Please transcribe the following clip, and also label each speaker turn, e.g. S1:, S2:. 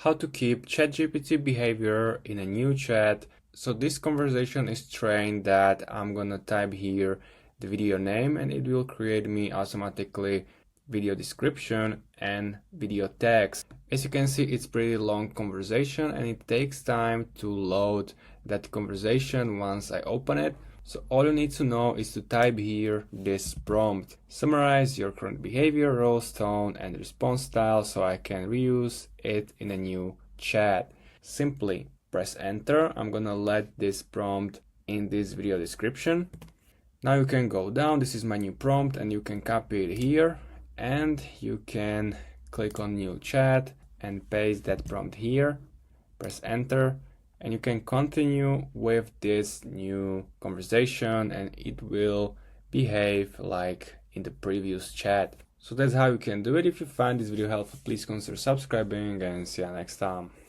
S1: how to keep ChatGPT behavior in a new chat. So this conversation is trained that I'm gonna type here the video name and it will create me automatically video description and video text. As you can see, it's pretty long conversation and it takes time to load that conversation once I open it. So all you need to know is to type here this prompt. Summarize your current behavior, roles, tone, and response style so I can reuse it in a new chat. Simply press enter. I'm gonna let this prompt in this video description. Now you can go down. This is my new prompt and you can copy it here and you can click on new chat and paste that prompt here. Press enter. And you can continue with this new conversation and it will behave like in the previous chat. So that's how you can do it. If you find this video helpful, please consider subscribing and see you next time.